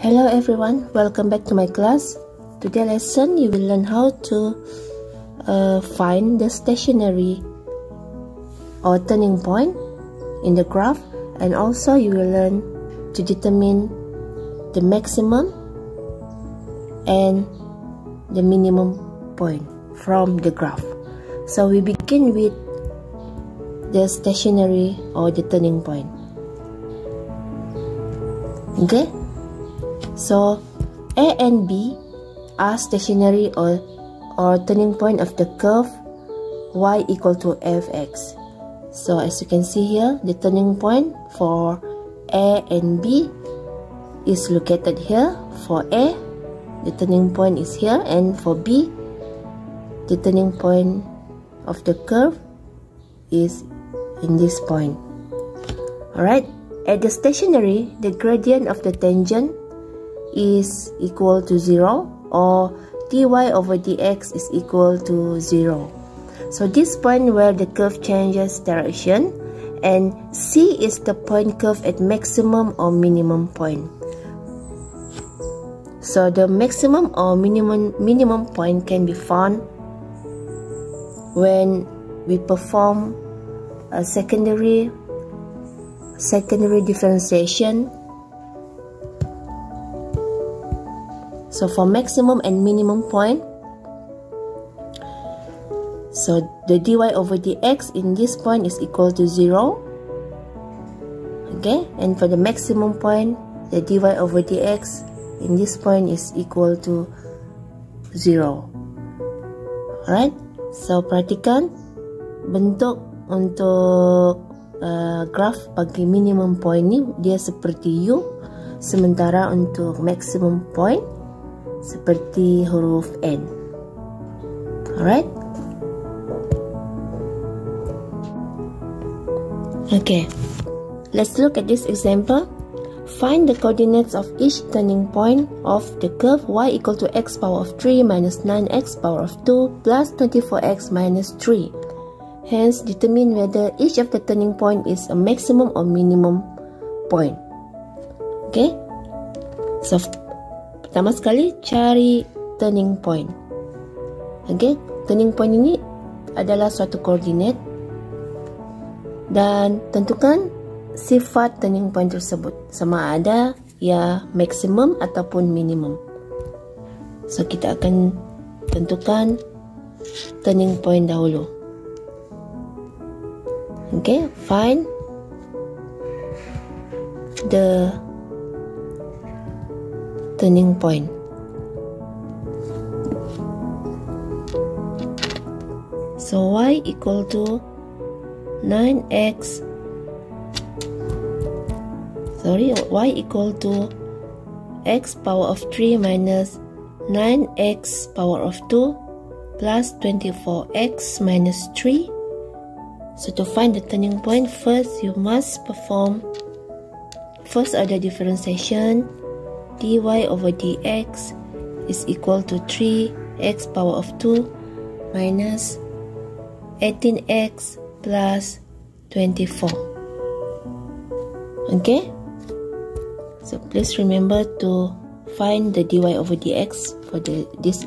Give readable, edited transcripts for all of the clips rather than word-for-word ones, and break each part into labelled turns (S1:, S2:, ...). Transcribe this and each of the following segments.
S1: Hello everyone, welcome back to my class. Today lesson you will learn how to find the stationary or turning point in the graph, and also you will learn to determine the maximum and the minimum point from the graph. So we begin with the stationary or the turning point. Okay, so A and B are stationary or turning point of the curve y equal to fx. So as you can see here, the turning point for A and B is located here. For A, the turning point is here, and for B, the turning point of the curve is in this point. Alright, at the stationary, the gradient of the tangent is equal to 0, or dy over dx is equal to 0. So this point where the curve changes direction, and C is the point curve at maximum or minimum point. So the maximum or minimum point can be found when we perform a secondary differentiation. So for maximum and minimum point, so the dy over dx in this point is equal to 0. Okay, and for the maximum point, the dy over dx in this point is equal to 0. Alright, so perhatikan bentuk untuk graf bagi minimum point ni dia seperti U, sementara untuk maximum point seperti huruf N. Alright. Okay, let's look at this example. Find the coordinates of each turning point of the curve y equal to x power of 3 minus 9x power of 2 plus 24x minus 3. Hence, determine whether each of the turning point is a maximum or minimum point. Okay, so pertama sekali cari turning point. Okay, turning point ini adalah suatu koordinat, dan tentukan sifat turning point tersebut, sama ada ia maximum ataupun minimum. So kita akan tentukan turning point dahulu. Okay, find the turning point. So y equal to 9x, y equal to x power of 3 minus 9x power of 2 plus 24x minus 3. So to find the turning point, first you must perform first order differentiation. Dy over dx is equal to 3x power of 2 minus 18x plus 24. Okay, so please remember to find the dy over dx for this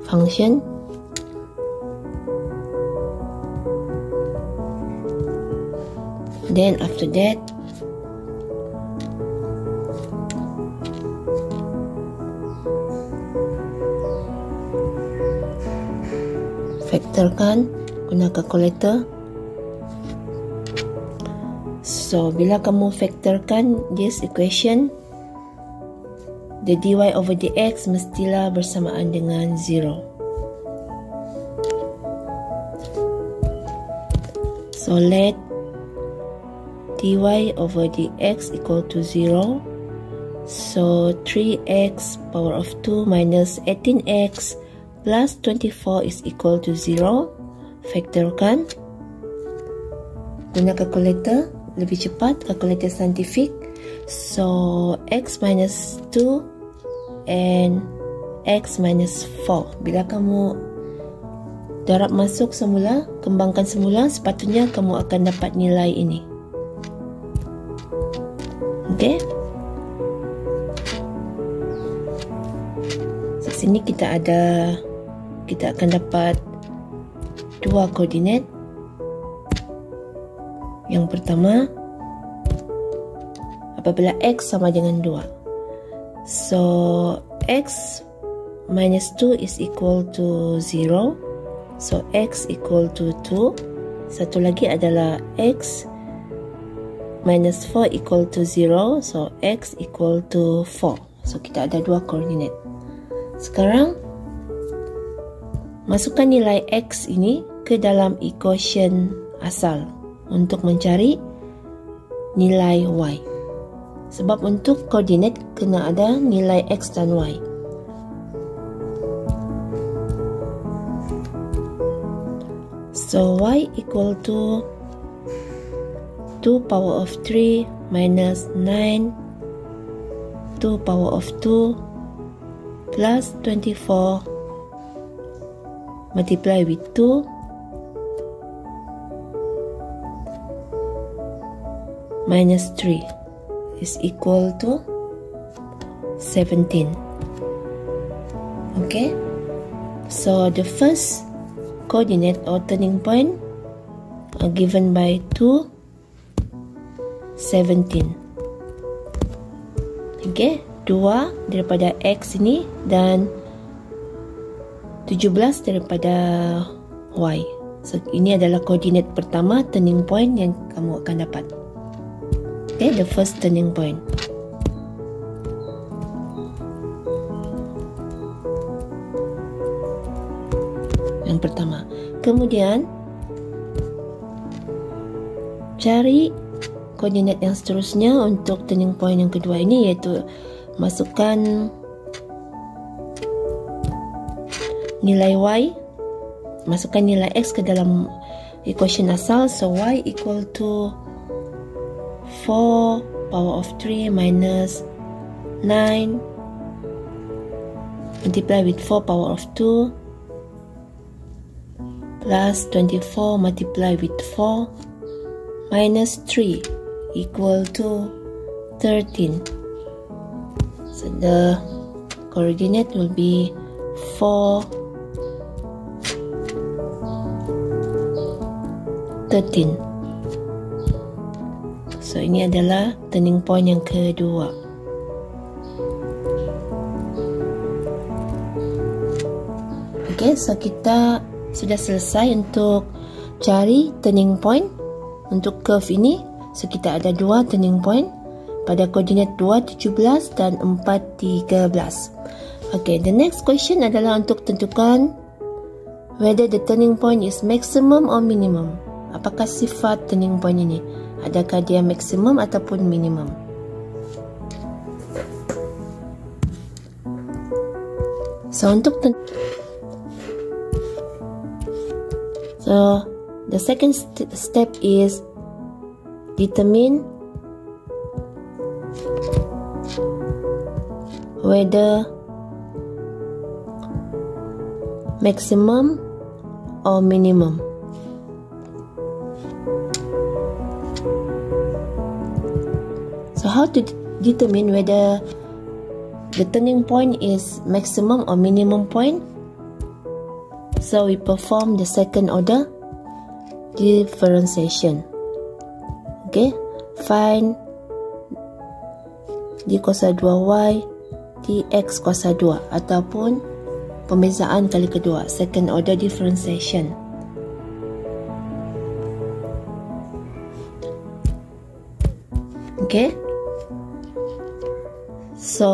S1: function. Then after that, factorkan guna calculator. So bila kamu factorkan this equation, the dy over dx mestilah bersamaan dengan 0. So let dy over dx equal to 0. So 3x power of 2 minus 18x plus 24 is equal to 0. Factorkan guna calculator, lebih cepat, calculator scientific. So x minus 2 and x minus 4. Bila kamu darab masuk semula, kembangkan semula, sepatutnya kamu akan dapat nilai ini. Okay, sini kita akan dapat dua koordinat. Yang pertama, apabila x sama dengan 2. So, x minus 2 is equal to 0. So, x equal to 2. Satu lagi adalah x minus 4 equal to 0. So, x equal to 4. So, kita ada dua koordinat. Sekarang, masukkan nilai x ini ke dalam equation asal untuk mencari nilai y. Sebab untuk koordinat kena ada nilai x dan y. So y equal to 2 power of 3 minus 9 2 power of 2 plus 24 multiply with 2 minus 3 is equal to 17. Okay, so the first coordinate or turning point are given by 2, 17. Okay, 2 daripada x ini dan 17 daripada y. So, ini adalah koordinat pertama turning point yang kamu akan dapat. Okay, the first turning point. Yang pertama. Kemudian, cari koordinat yang seterusnya untuk turning point yang kedua ini, iaitu masukkan nilai y, masukkan nilai x ke dalam equation asal. So, y equal to 4 power of 3 minus 9 multiply with 4 power of 2 plus 24 multiply with 4 minus 3 equal to 13. So the coordinate will be 4, 13. So, ini adalah turning point yang kedua. Okay, so kita sudah selesai untuk cari turning point untuk curve ini. So, kita ada dua turning point pada koordinat 2, 17 dan 4, 13. Okay, the next question adalah untuk tentukan whether the turning point is maximum or minimum. Apakah sifat turning point ini? Adakah dia maksimum ataupun minimum? So, the second step is determine whether maximum or minimum. So, how to determine whether the turning point is maximum or minimum point? So, we perform the second order differentiation. Okay, find d kuasa 2y dx kuasa 2 ataupun pembezaan kali kedua, second order differentiation. Okay, so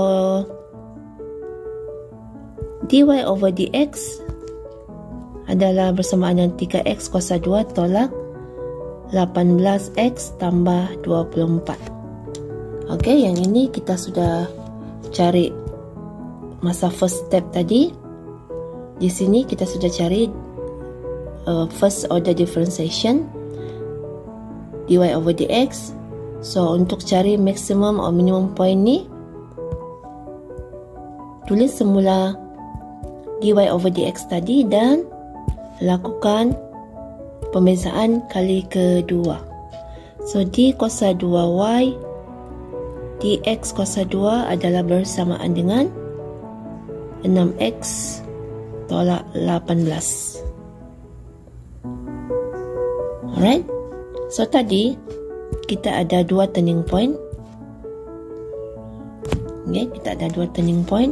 S1: dy over dx adalah bersamaan dengan 3x kuasa 2 tolak 18x tambah 24. Okay, yang ini kita sudah cari masa first step tadi. Di sini kita sudah cari first order differentiation dy over dx. So, untuk cari maximum or minimum point ni, tulis semula dy over dx tadi dan lakukan pembezaan kali kedua. So, d kuasa 2y dx kuasa 2 adalah bersamaan dengan 6x tolak 18. Alright, so tadi kita ada dua turning point. Okay, kita ada dua turning point.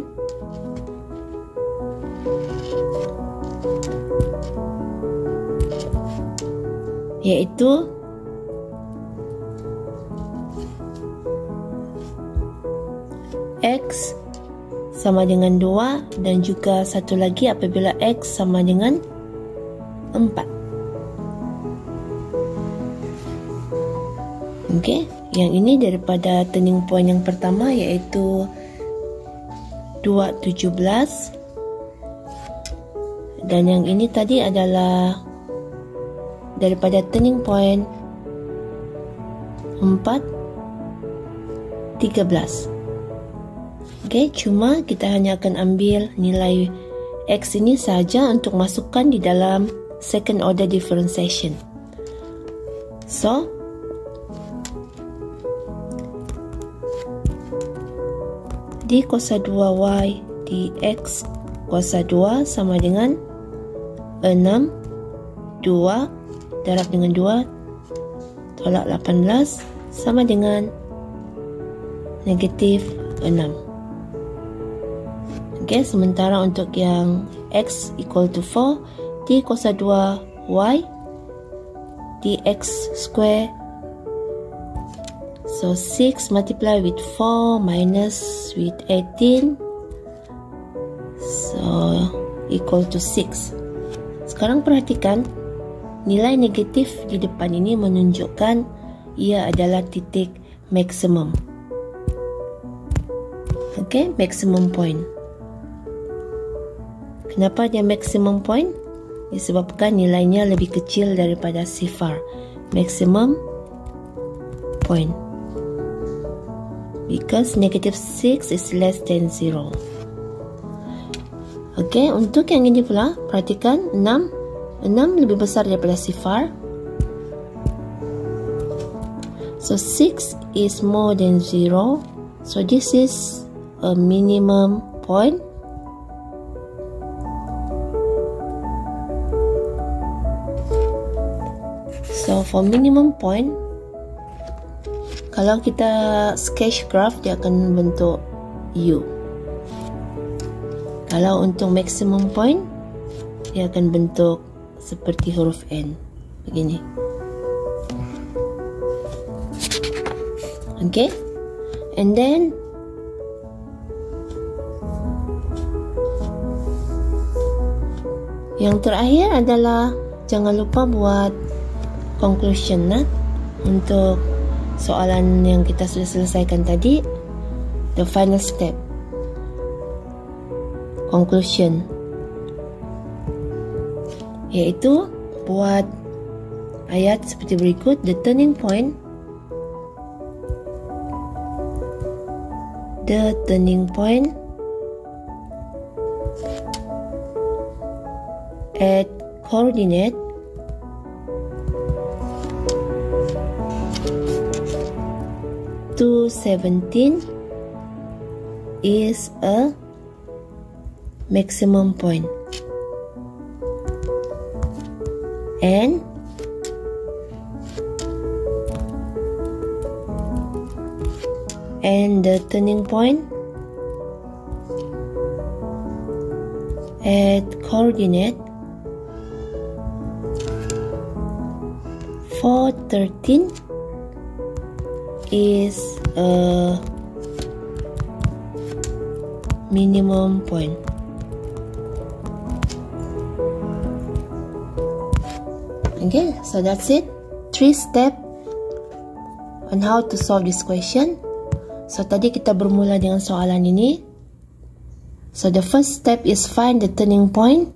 S1: Yaitu x sama dengan 2 dan juga satu lagi apabila x sama dengan 4. Okey, yang ini daripada turning point yang pertama iaitu 2, 17. Dan yang ini tadi adalah daripada turning point 4, 13. Okey, cuma kita hanya akan ambil nilai x ini saja untuk masukkan di dalam second order differentiation. So, d kuasa 2y dx kuasa 2 sama dengan 6, 2 darab dengan 2 tolak 18 sama dengan negatif 6. Okay, sementara untuk yang x equal to 4, d kuasa 2y dx square. So 6 multiply with 4 minus with 18, so equal to 6. Sekarang perhatikan nilai negatif di depan ini menunjukkan ia adalah titik maksimum. Okay, maximum point. Kenapa dia maximum point? Disebabkan nilainya lebih kecil daripada sifar. Maximum point. Because negative 6 is less than 0. Okey, untuk yang ini pula, perhatikan 6 lebih besar daripada sifar. So 6 is more than 0. So this is a minimum point. So for minimum point, kalau kita sketch graph dia akan bentuk U. Kalau untuk maximum point dia akan bentuk seperti huruf N begini. Okay, and then yang terakhir adalah jangan lupa buat conclusion untuk soalan yang kita sudah selesaikan tadi. The final step, conclusion, yaitu buat ayat seperti berikut. The turning point at coordinate to 17 is a maximum point, and the turning point at coordinate 4, 13 is a minimum point. Okay, so that's it. 3 steps on how to solve this question. So tadi kita bermula dengan soalan ini. So the first step is find the turning point.